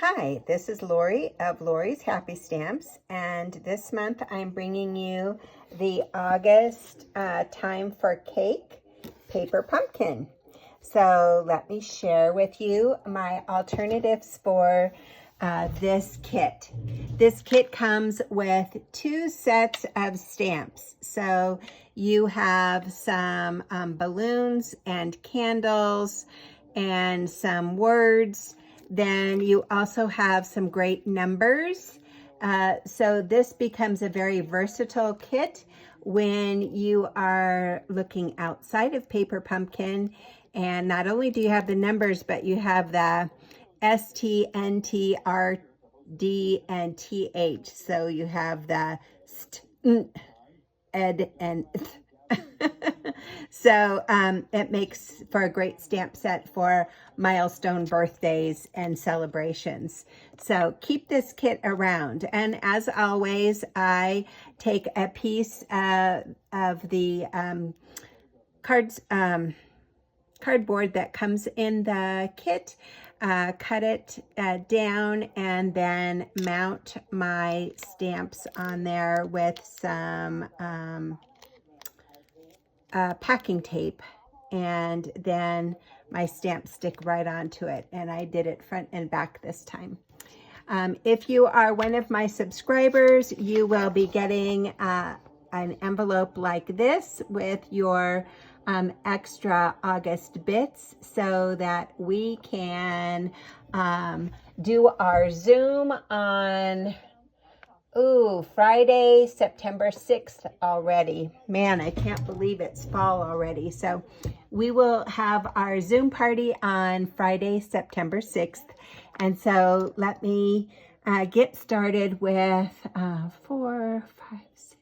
Hi, this is Lori of Lori's Happy Stamps, and this month I'm bringing you the August Time for Cake paper pumpkin. So let me share with you my alternatives for this kit. This kit comes with 2 sets of stamps. So you have some balloons and candles and some words. Then you also have some great numbers. So this becomes a very versatile kit when you are looking outside of Paper Pumpkin. And not only do you have the numbers, but you have the S, T, N, T, R, D, and TH. So you have the st, n, ed, and th. So it makes for a great stamp set for milestone birthdays and celebrations. So keep this kit around. And as always, I take a piece of the cardboard that comes in the kit, cut it down, and then mount my stamps on there with some packing tape, and then my stamps stick right onto it, and I did it front and back this time. If you are one of my subscribers, you will be getting an envelope like this with your extra August bits so that we can do our Zoom on Friday, September 6th already. Man, I can't believe it's fall already. So we will have our Zoom party on Friday, September 6th. And so let me get started with 4, 5, 6,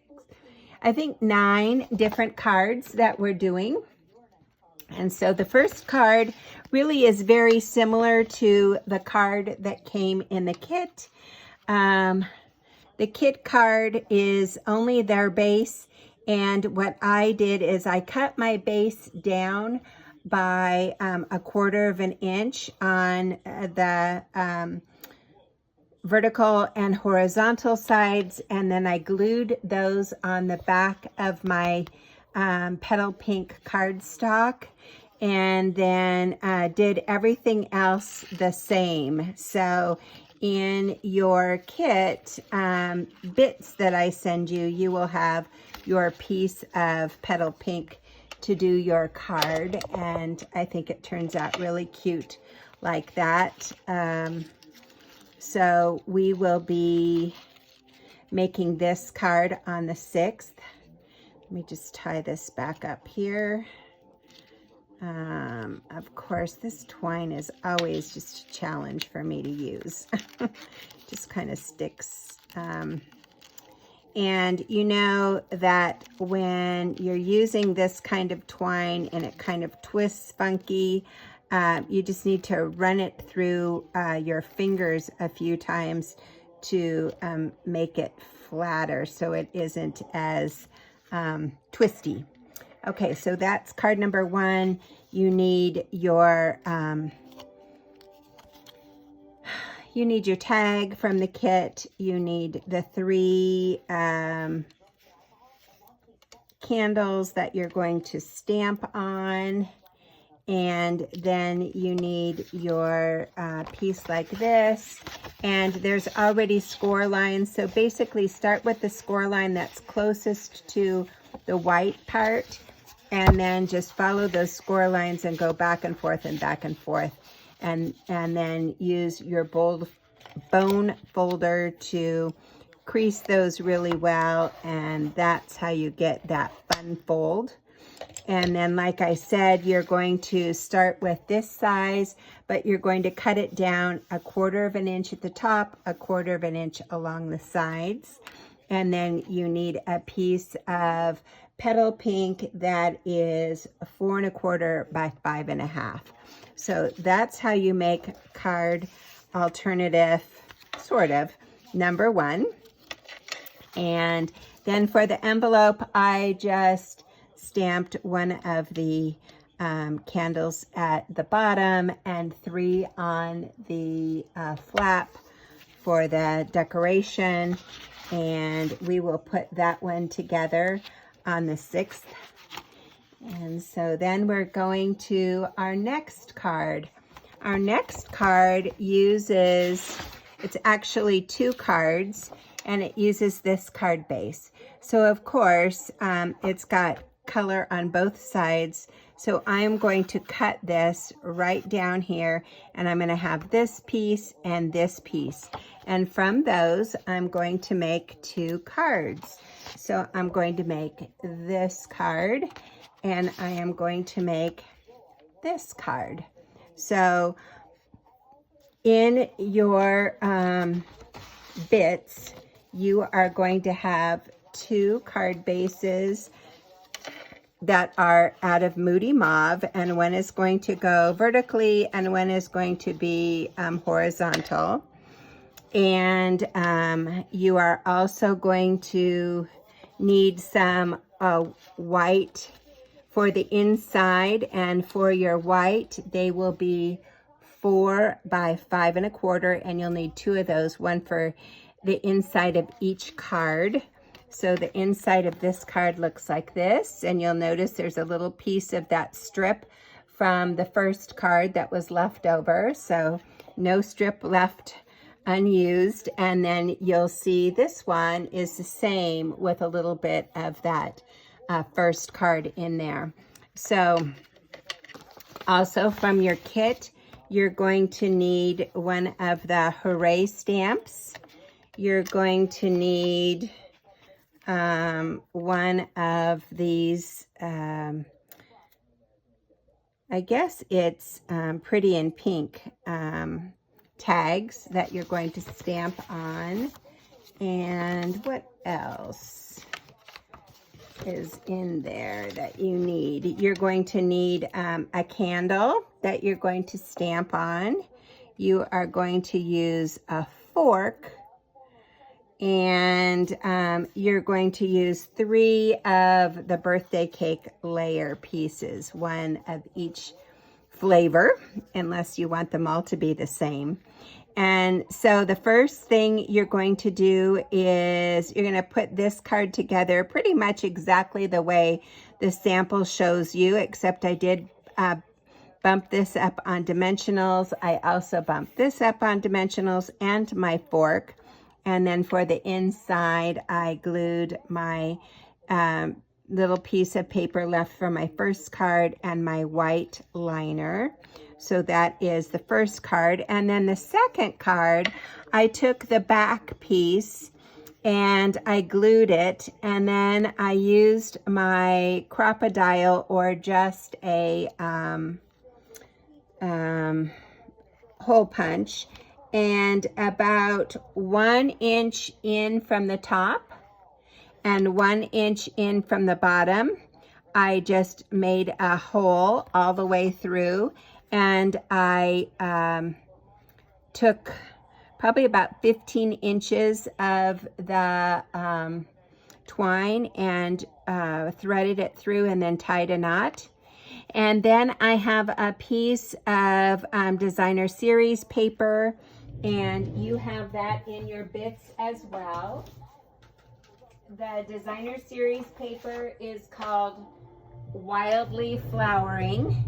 I think 9 different cards that we're doing. And so the first card really is very similar to the card that came in the kit. The kit card is only their base, and what I did is I cut my base down by 1/4 of an inch on the vertical and horizontal sides, and then I glued those on the back of my petal pink cardstock, and then did everything else the same. So in your kit bits that I send you, you will have your piece of petal pink to do your card, and I think it turns out really cute like that. So we will be making this card on the 6th. Let me just tie this back up here. Of course, this twine is always just a challenge for me to use. Just kind of sticks. And you know that when you're using this kind of twine and it kind of twists funky, you just need to run it through your fingers a few times to make it flatter so it isn't as twisty. Okay, so that's card number 1. You need your tag from the kit. You need the 3 candles that you're going to stamp on, and then you need your piece like this. And there's already score lines, so basically start with the score line that's closest to the white part, and then just follow those score lines and go back and forth and back and forth, and then use your bone folder to crease those really well, and that's how you get that fun fold. And then, like I said, you're going to start with this size, but you're going to cut it down 1/4 of an inch at the top, 1/4 of an inch along the sides. And then you need a piece of petal pink that is 4 1/4 by 5 1/2. So that's how you make card alternative, sort of, number 1. And then for the envelope, I just stamped one of the candles at the bottom and 3 on the flap for the decoration. And we will put that one together on the 6th. And so then we're going to our next card. Our next card uses, it's actually 2 cards, and it uses this card base. So of course, it's got color on both sides. So I'm going to cut this right down here, and I'm going to have this piece and this piece. And from those, I'm going to make 2 cards. So I'm going to make this card, and I am going to make this card. So in your bits, you are going to have 2 card bases that are out of Moody Mauve, and one is going to go vertically and one is going to be horizontal. And you are also going to need some white for the inside, and for your white, they will be 4 by 5 1/4, and you'll need 2 of those, one for the inside of each card. So the inside of this card looks like this, and you'll notice there's a little piece of that strip from the first card that was left over, so no strip left unused. And then you'll see this one is the same with a little bit of that first card in there. So also from your kit, you're going to need one of the Hooray stamps. You're going to need one of these, I guess it's Pretty in Pink tags that you're going to stamp on. And what else is in there that you need? You're going to need a candle that you're going to stamp on. You are going to use a fork, and you're going to use 3 of the birthday cake layer pieces, one of each flavor, unless you want them all to be the same. And so the first thing you're going to do is you're going to put this card together pretty much exactly the way the sample shows you, except I did bump this up on dimensionals. I also bumped this up on dimensionals and my fork. And then for the inside, I glued my little piece of paper left from my first card and my white liner. So that is the first card. And then the second card, I took the back piece and I glued it, and then I used my Crop-A-Dile or just a hole punch, and about 1 inch in from the top and 1 inch in from the bottom, I just made a hole all the way through, and I took probably about 15 inches of the twine and threaded it through and then tied a knot. And then I have a piece of Designer Series paper, and you have that in your bits as well. The Designer Series paper is called Wildly Flowering,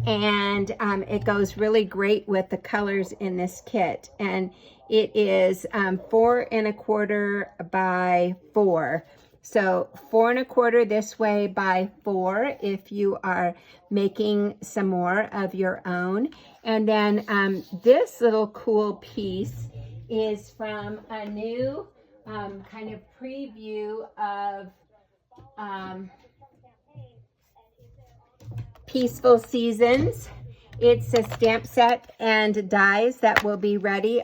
and it goes really great with the colors in this kit. And it is 4 1/4 by 4. So 4 1/4 this way by 4 if you are making some more of your own. And then this little cool piece is from a new kind of preview of Peaceful Seasons. It's a stamp set and dies that will be ready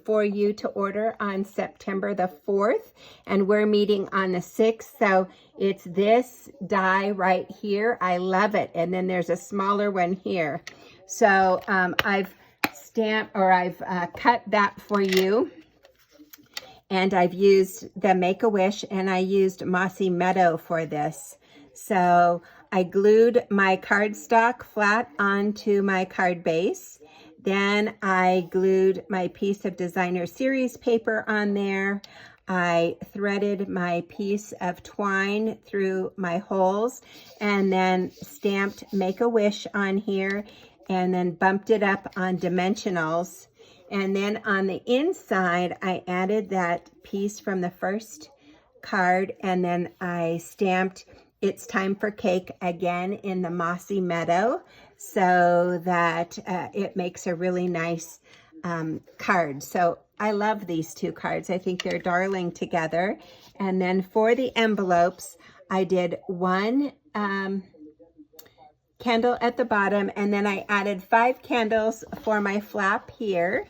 for you to order on September the 4th. And we're meeting on the 6th. So it's this die right here. I love it. And then there's a smaller one here. So I've stamped, or I've cut that for you. And I've used the Make-A-Wish, and I used Mossy Meadow for this. So I glued my cardstock flat onto my card base. Then I glued my piece of designer series paper on there. I threaded my piece of twine through my holes and then stamped Make-A-Wish on here and then bumped it up on dimensionals. And then on the inside, I added that piece from the first card and then I stamped It's Time for Cake again in the Mossy Meadow so that it makes a really nice card. So I love these two cards. I think they're darling together. And then for the envelopes, I did one candle at the bottom, and then I added 5 candles for my flap here.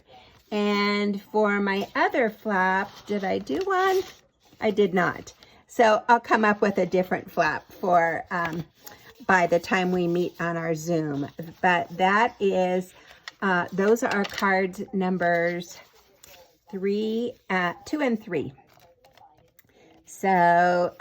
And for my other flap, did I do one? I did not. So I'll come up with a different flap for by the time we meet on our Zoom. But that is, those are cards numbers 2 and 3. So,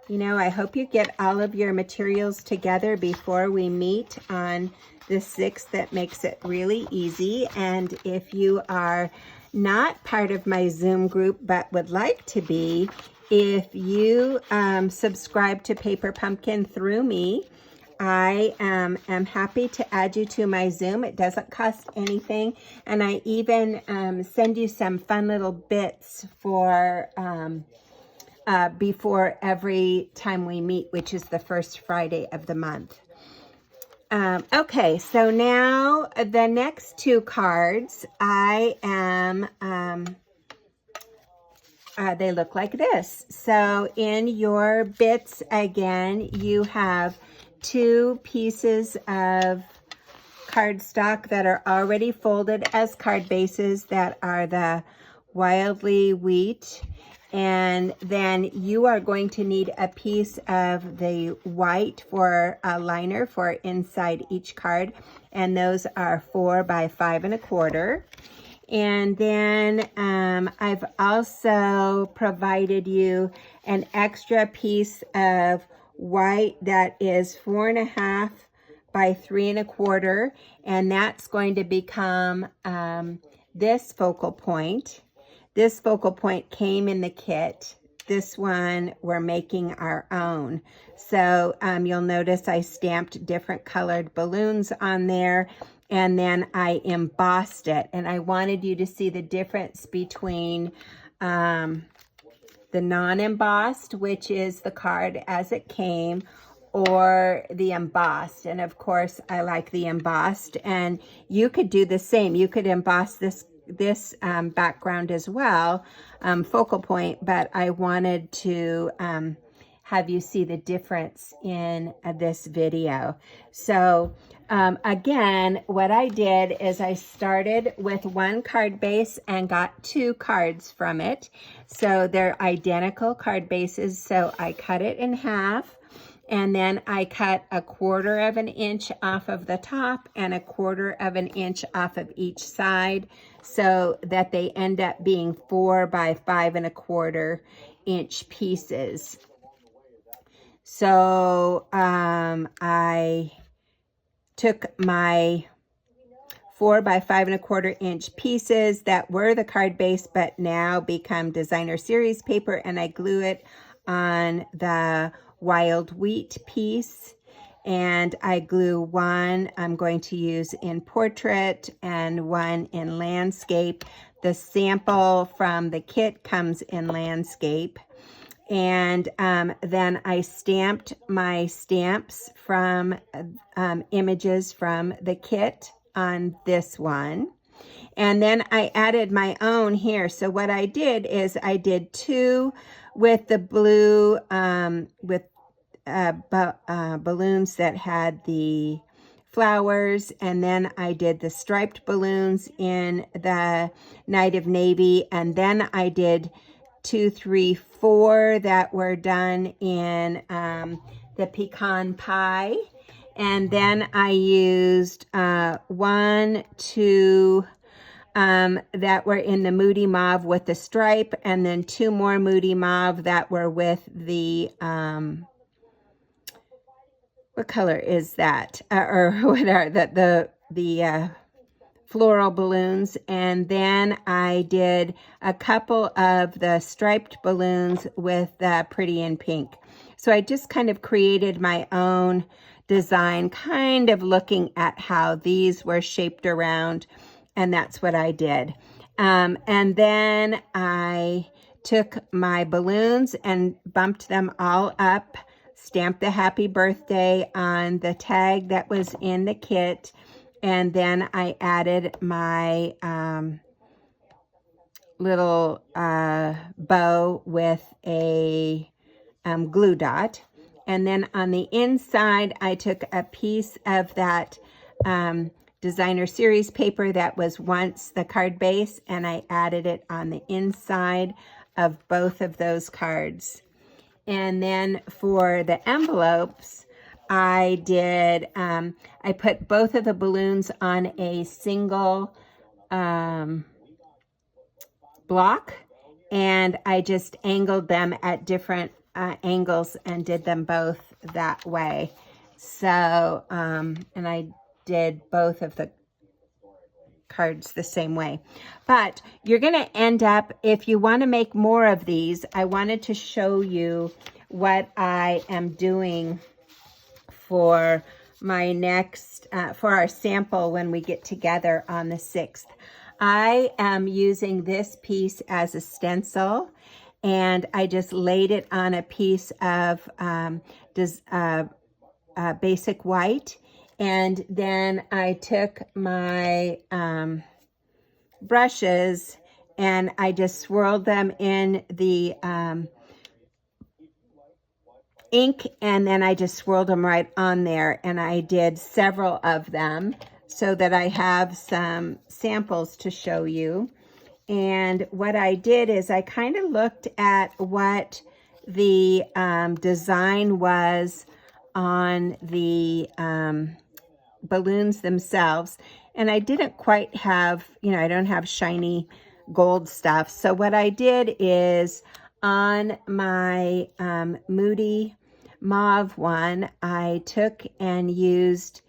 you know, I hope you get all of your materials together before we meet on the 6th. That makes it really easy. And if you are not part of my Zoom group but would like to be, if you subscribe to Paper Pumpkin through me, I am happy to add you to my Zoom. It doesn't cost anything. And I even send you some fun little bits for before every time we meet, which is the first Friday of the month. Okay, so now the next 2 cards, I am, they look like this. So in your bits, again, you have 2 pieces of cardstock that are already folded as card bases that are the Wildly Wheat. And then you are going to need a piece of the white for a liner for inside each card. And those are 4 by 5 1/4. And then I've also provided you an extra piece of white that is 4 1/2 by 3 1/4. And that's going to become this focal point. This focal point came in the kit. This one we're making our own. So you'll notice I stamped different colored balloons on there, and then I embossed it. And I wanted you to see the difference between the non-embossed, which is the card as it came, or the embossed. And of course, I like the embossed. And you could do the same. You could emboss this background as well, focal point, but I wanted to have you see the difference in this video. So again, what I did is I started with 1 card base and got 2 cards from it. So they're identical card bases. So I cut it in half. And then I cut 1/4 inch off of the top and 1/4 inch off of each side so that they end up being 4 by 5 1/4 inch pieces. So I took my 4 by 5 1/4 inch pieces that were the card base but now become designer series paper, and I glue it on the Wild Wheat piece, and I glue one I'm going to use in portrait and one in landscape. The sample from the kit comes in landscape. And then I stamped my stamps from images from the kit on this one. And then I added my own here. So what I did is I did 2 with the blue, balloons that had the flowers. And then I did the striped balloons in the Night of Navy. And then I did 2, 3, 4 that were done in the pecan pie. And then I used 1, 2, that were in the Moody Mauve with the stripe, and then 2 more Moody Mauve that were with the what color is that? Or what are the floral balloons. And then I did a couple of the striped balloons with Pretty in Pink. So I just kind of created my own design, kind of looking at how these were shaped around, and that's what I did. And then I took my balloons and bumped them all up, stamped the happy birthday on the tag that was in the kit, and then I added my little bow with a glue dot. And then on the inside, I took a piece of that designer series paper that was once the card base, and I added it on the inside of both of those cards. And then for the envelopes, I did, I put both of the balloons on a single block, and I just angled them at different angles and did them both that way. So, and I did both of the cards the same way. But you're going to end up, if you want to make more of these, I wanted to show you what I am doing for my next, for our sample when we get together on the 6th. I am using this piece as a stencil, and I just laid it on a piece of basic white, and then I took my brushes and I just swirled them in the ink, and then I just swirled them right on there, and I did several of them so that I have some samples to show you. And what I did is I kind of looked at what the design was on the balloons themselves, and I didn't quite have, you know, I don't have shiny gold stuff. So what I did is on my Moody Mauve one, I took and used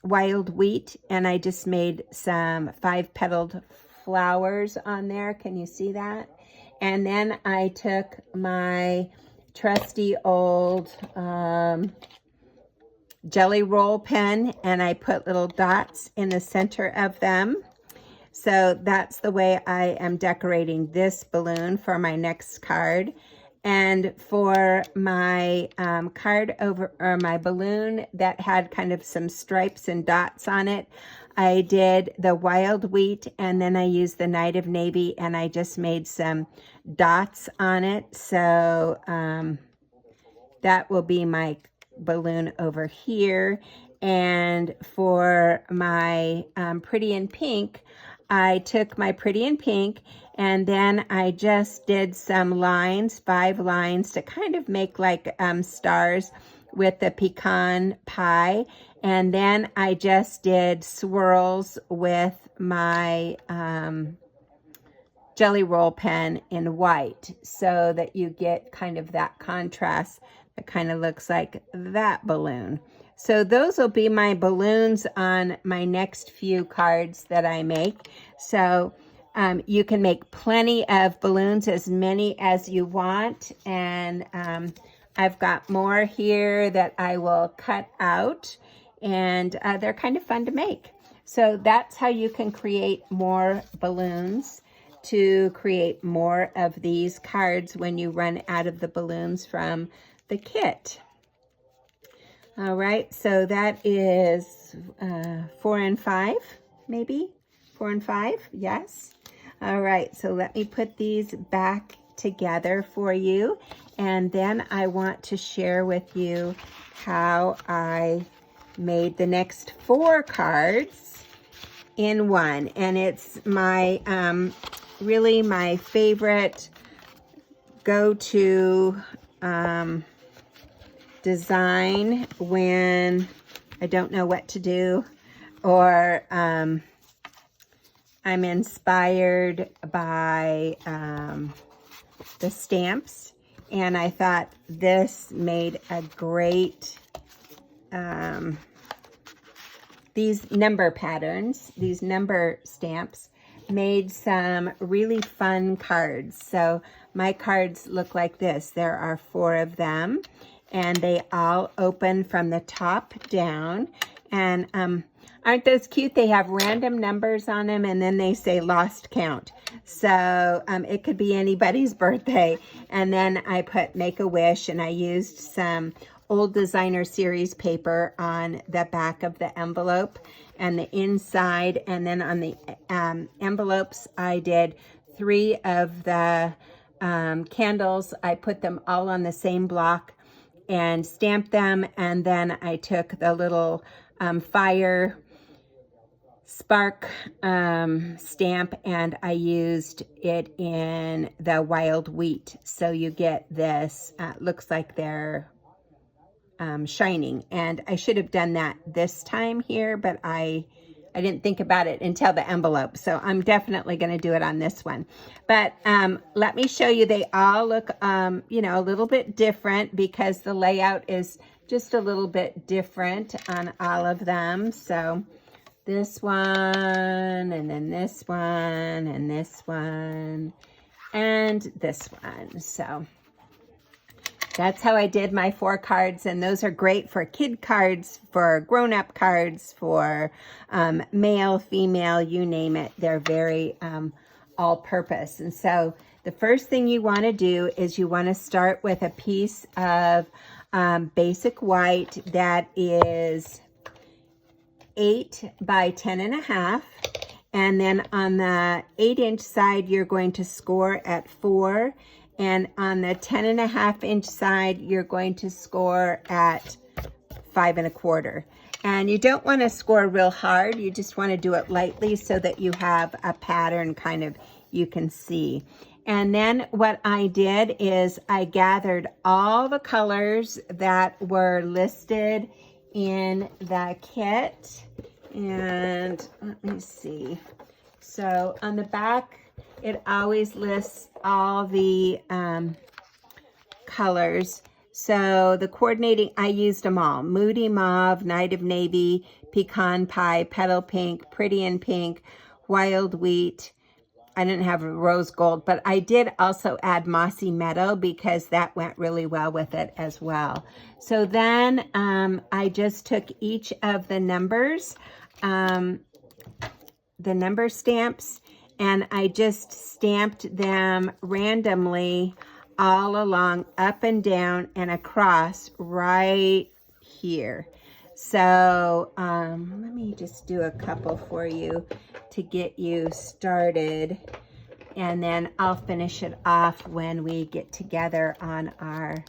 wild wheat, and I just made some 5-petaled flowers on there. Can you see that? And then I took my trusty old jelly roll pen, and I put little dots in the center of them. So that's the way I am decorating this balloon for my next card. And for my card over, or my balloon that had kind of some stripes and dots on it, I did the wild wheat, and then I used the Night of Navy, and I just made some dots on it. So that will be my balloon over here. And for my Pretty in Pink, I took my Pretty in Pink, and then I just did some lines, 5 lines, to kind of make like stars with the pecan pie. And then I just did swirls with my jelly roll pen in white, so that you get kind of that contrast that kind of looks like that balloon. So those will be my balloons on my next few cards that I make. So you can make plenty of balloons, as many as you want. And I've got more here that I will cut out, and they're kind of fun to make. So that's how you can create more balloons, to create more of these cards when you run out of the balloons from the kit. All right, so that is 4 and 5, maybe 4 and 5, yes. All right, so let me put these back together for you, and then I want to share with you how I made the next 4 cards in one. And it's my really my favorite go-to design when I don't know what to do, or I'm inspired by the stamps. and I thought this made a great, these number patterns, these number stamps made some really fun cards. So my cards look like this. There are 4 of them, and they all open from the top down. And aren't those cute? They have random numbers on them, and then they say lost count. So it could be anybody's birthday. And then I put Make-A-Wish, and I used some old designer series paper on the back of the envelope and the inside. And then on the envelopes, I did 3 of the candles. I put them all on the same block and stamped them. And then I took the little fire spark stamp, and I used it in the wild wheat. So you get this, looks like they're shining. And I should have done that this time here, but I didn't think about it until the envelope. So I'm definitely going to do it on this one. But let me show you. They all look, you know, a little bit different because the layout is just a little bit different on all of them. So this one, and then this one, and this one, and this one. So that's how I did my 4 cards, and those are great for kid cards, for grown-up cards, for male, female, you name it. They're very all-purpose. And so the first thing you want to do is you want to start with a piece of basic white that is 8 by 10.5. And then on the 8-inch side, you're going to score at 4. And on the 10.5-inch side, you're going to score at 5 1/4. And you don't want to score real hard. You just want to do it lightly so that you have a pattern kind of you can see. And then what I did is I gathered all the colors that were listed in the kit. And let me see. So on the back, it always lists all the colors. So the coordinating, I used them all. Moody Mauve, Night of Navy, Pecan Pie, Petal Pink, Pretty in Pink, Wild Wheat. I didn't have Rose Gold, but I did also add Mossy Meadow because that went really well with it as well. So then I just took each of the numbers, the number stamps, and I just stamped them randomly all along, up and down and across right here. So let me just do a couple for you to get you started, and then I'll finish it off when we get together on our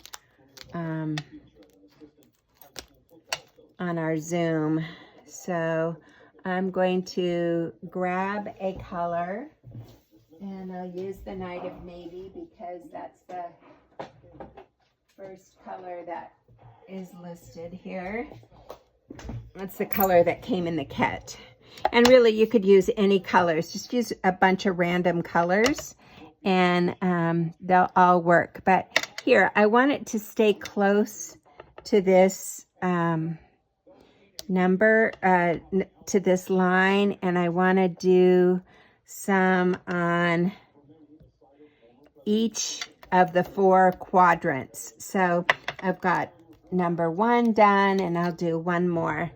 Zoom. So I'm going to grab a color, and I'll use the Night of Navy because that's the first color that is listed here. That's the color that came in the kit. And really, you could use any colors. Just use a bunch of random colors, and they'll all work. But here, I want it to stay close to this number, to this line, and I want to do some on each of the 4 quadrants. So I've got number 1 done, and I'll do 1 more.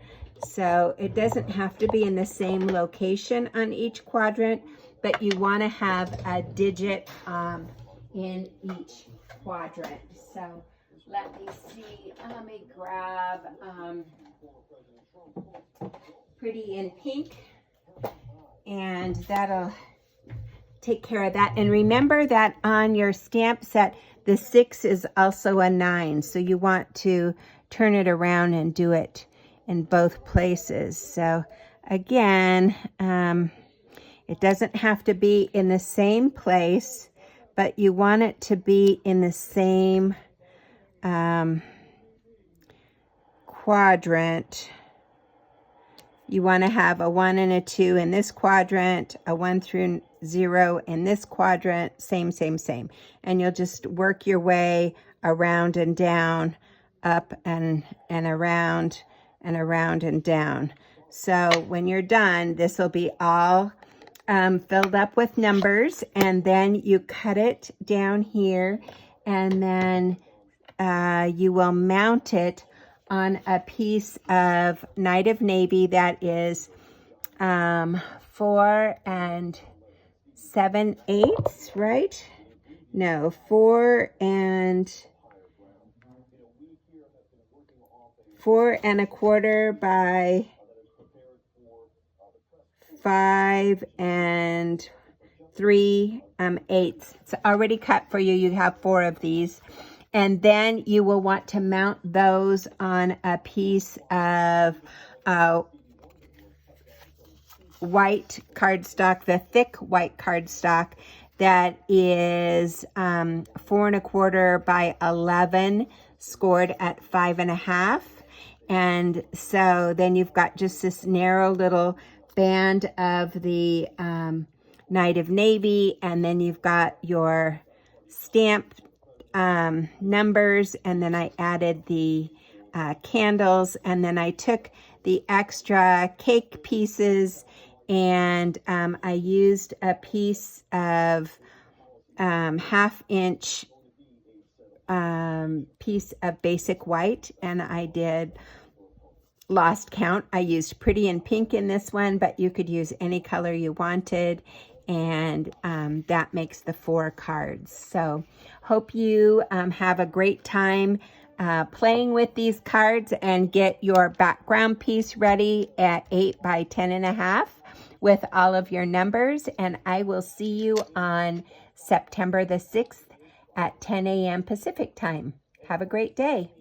So it doesn't have to be in the same location on each quadrant, but you want to have a digit in each quadrant. So let me see. Let me grab Pretty in Pink, and that'll take care of that. And remember that on your stamp set, the 6 is also a 9. So you want to turn it around and do it in both places. So again, it doesn't have to be in the same place, but you want it to be in the same quadrant. You want to have a 1 and a 2 in this quadrant, a 1 through 0 in this quadrant, same. And you'll just work your way around and down, up and around and down. So when you're done, this will be all filled up with numbers, and then you cut it down here, and then you will mount it on a piece of Night of Navy that is 4 7/8, right? No, 4 1/4 by 5 3/8. It's already cut for you. You have 4 of these. And then you will want to mount those on a piece of white cardstock, the thick white cardstock that is 4 1/4 by 11, scored at 5 1/2. And so then you've got just this narrow little band of the Night of Navy, and then you've got your stamped numbers, and then I added the candles, and then I took the extra cake pieces, and I used a piece of 1/2 inch piece of basic white, and I did lost count. I used pretty and pink in this one, but you could use any color you wanted, and that makes the 4 cards. So hope you have a great time playing with these cards, and get your background piece ready at 8 by 10 1/2 with all of your numbers. And I will see you on September the 6th at 10 a.m. Pacific time. Have a great day.